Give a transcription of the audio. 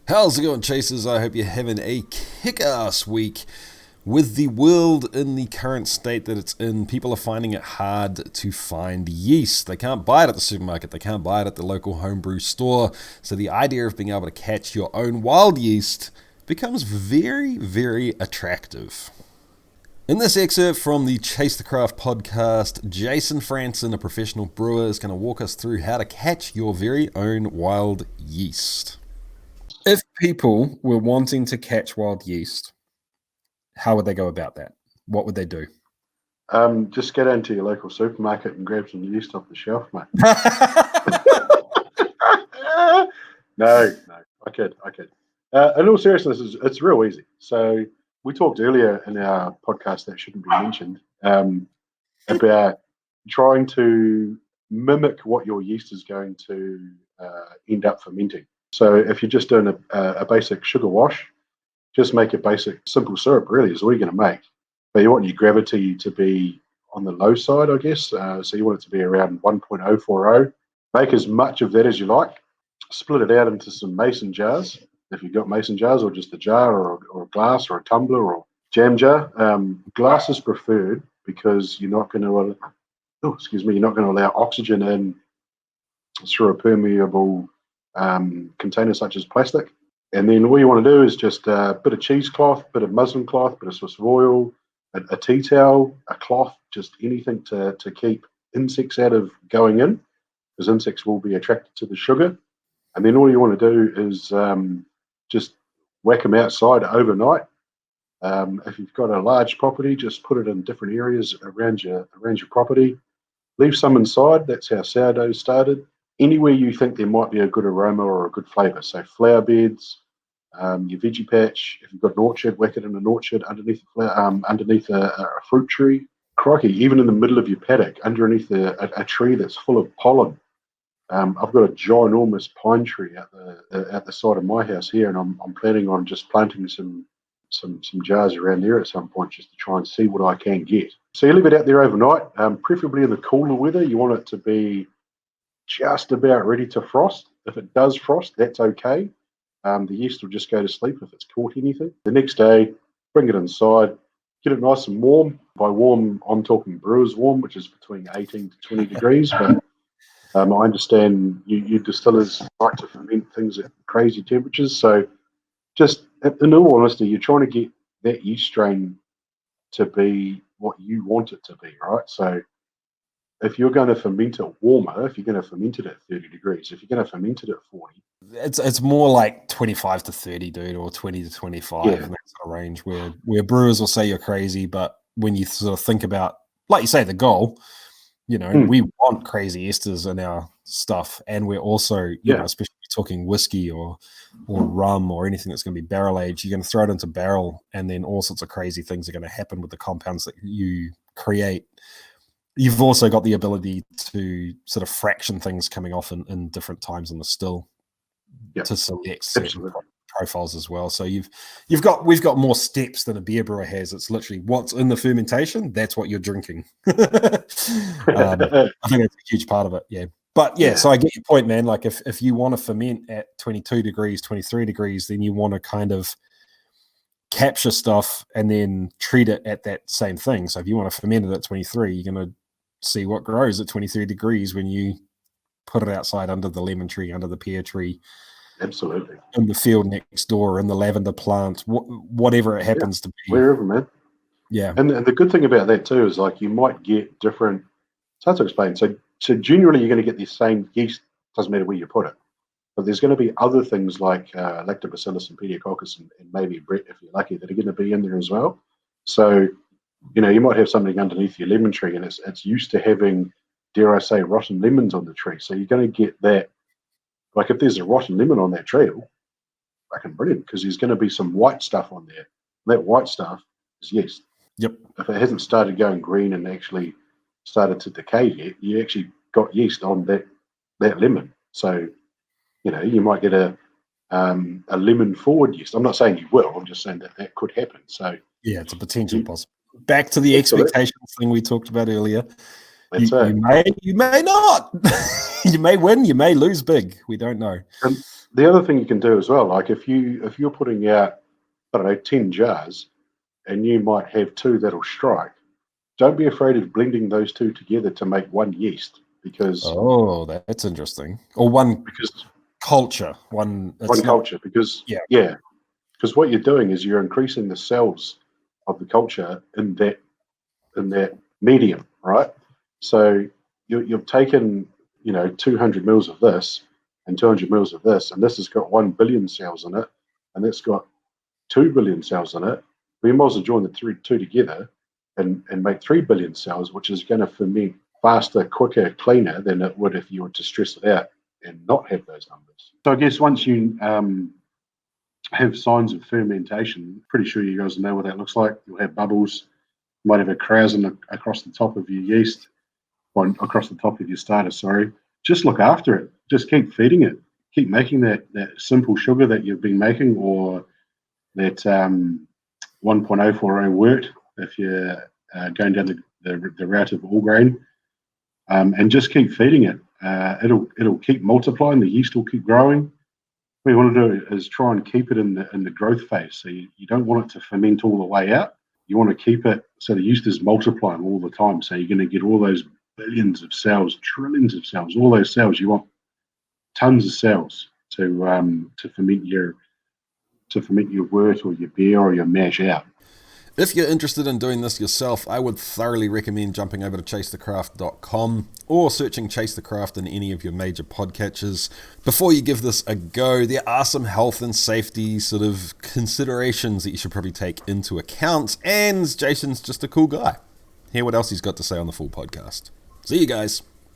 How's it going, Chasers? I hope you're having a kick-ass week. With the world in the current state that it's in, people are finding it hard to find yeast. They can't buy it at the supermarket, they can't buy it at the local homebrew store, so the idea of being able to catch your own wild yeast becomes very, very attractive. In this excerpt from the Chase the Craft podcast, Jason Franson, a professional brewer, is going to walk us through how to catch your very own wild yeast. If people were wanting to catch wild yeast, how would they go about that? What would they do? Just get into your local supermarket and grab some yeast off the shelf, mate. No, I kid. In all seriousness, it's real easy. So we talked earlier in our podcast that shouldn't be mentioned about trying to mimic what your yeast is going to end up fermenting. So if you're just doing a basic sugar wash, just make a basic simple syrup, really, is all you're going to make. But you want your gravity to be on the low side, I guess. So you want it to be around 1.040. Make as much of that as you like. Split it out into some mason jars, if you've got mason jars, or just a jar or a glass or a tumbler or jam jar. Glass is preferred because you're not going to allow oxygen in through a permeable container such as plastic. And then all you want to do is just a bit of cheesecloth, bit of muslin cloth, bit of Swiss oil, a tea towel, a cloth, just anything to keep insects out of going in, because insects will be attracted to the sugar. And then all you want to do is just whack them outside overnight. If you've got a large property, just put it in different areas around your property. Leave some inside. That's how sourdough started. Anywhere you think there might be a good aroma or a good flavour. So flower beds, your veggie patch. If you've got an orchard, whack it in an orchard underneath a fruit tree. Crikey, even in the middle of your paddock, underneath a tree that's full of pollen. I've got a ginormous pine tree at the side of my house here, and I'm planning on just planting some jars around there at some point, just to try and see what I can get. So you leave it out there overnight, preferably in the cooler weather. You want it to be just about ready to frost. If it does frost, that's okay. The yeast will just go to sleep if it's caught anything. The next day, bring it inside, get it nice and warm. By warm, I'm talking brewer's warm, which is between 18 to 20 degrees. But I understand you distillers like to ferment things at crazy temperatures. So just in all honesty, you're trying to get that yeast strain to be what you want it to be, right? So if you're going to ferment it warmer, if you're going to ferment it at 30 degrees, if you're going to ferment it at 40. It's more like 25 to 30, dude, or 20 to 25, in that sort of range where brewers will say you're crazy, but when you sort of think about, like you say, the goal, we want crazy esters in our stuff, and we're also, you know, especially talking whiskey or rum or anything that's going to be barrel aged, you're going to throw it into barrel, and then all sorts of crazy things are going to happen with the compounds that you create. You've also got the ability to sort of fraction things coming off in different times in the still to select certain profiles as well. So we've got more steps than a beer brewer has. It's literally what's in the fermentation, that's what you're drinking. I think that's a huge part of it. Yeah. But so I get your point, man. Like if you want to ferment at 22 degrees, 23 degrees, then you want to kind of capture stuff and then treat it at that same thing. So if you want to ferment it at 23, you're going to see what grows at 23 degrees when you put it outside under the lemon tree, under the pear tree, absolutely, in the field next door, in the lavender plant, whatever it happens to be, wherever, man. And the good thing about that too is, like, you might get different. It's hard to explain. So generally you're going to get the same yeast, doesn't matter where you put it, but there's going to be other things like lactobacillus and pediococcus and maybe Brett, if you're lucky, that are going to be in there as well. So you might have something underneath your lemon tree, and it's used to having, dare I say, rotten lemons on the tree. So you're going to get that. Like, if there's a rotten lemon on that tree, fucking brilliant, because there's going to be some white stuff on there. That white stuff is yeast. Yep. If it hasn't started going green and actually started to decay yet, you actually got yeast on that lemon. So, you might get a lemon forward yeast. I'm not saying you will. I'm just saying that could happen. So yeah, it's a potential possible. Back to the expectations thing we talked about earlier. You may not. You may win, you may lose big. We don't know. And the other thing you can do as well, like if you're putting out, I don't know, 10 jars, and you might have 2 that'll strike, don't be afraid of blending those 2 together to make one yeast, because that's interesting. Or one culture, one culture, because because what you're doing is you're increasing the cells of the culture in that medium, right? So you've taken 200 mils of this and 200 mils of this, and this has got 1 billion cells in it, and that's got 2 billion cells in it. We might as well join the two together and make 3 billion cells, which is going to ferment faster, quicker, cleaner than it would if you were to stress it out and not have those numbers. So I guess once you have signs of fermentation, pretty sure you guys know what that looks like. You'll have bubbles. You might have a krausen across the top of your yeast, or across the top of your starter, sorry. Just look after it. Just keep feeding it. Keep making that simple sugar that you've been making, or that 1.040 wort if you're going down the route of all grain, and just keep feeding it. It'll keep multiplying. The yeast will keep growing. What you want to do is try and keep it in the growth phase. So you don't want it to ferment all the way out. You want to keep it so the yeast is multiplying all the time. So you're going to get all those billions of cells, trillions of cells, all those cells. You want tons of cells to ferment your wort or your beer or your mash out. If you're interested in doing this yourself, I would thoroughly recommend jumping over to chasethecraft.com or searching Chase the Craft in any of your major podcatchers. Before you give this a go, there are some health and safety sort of considerations that you should probably take into account, and Jason's just a cool guy. Hear what else he's got to say on the full podcast. See you guys.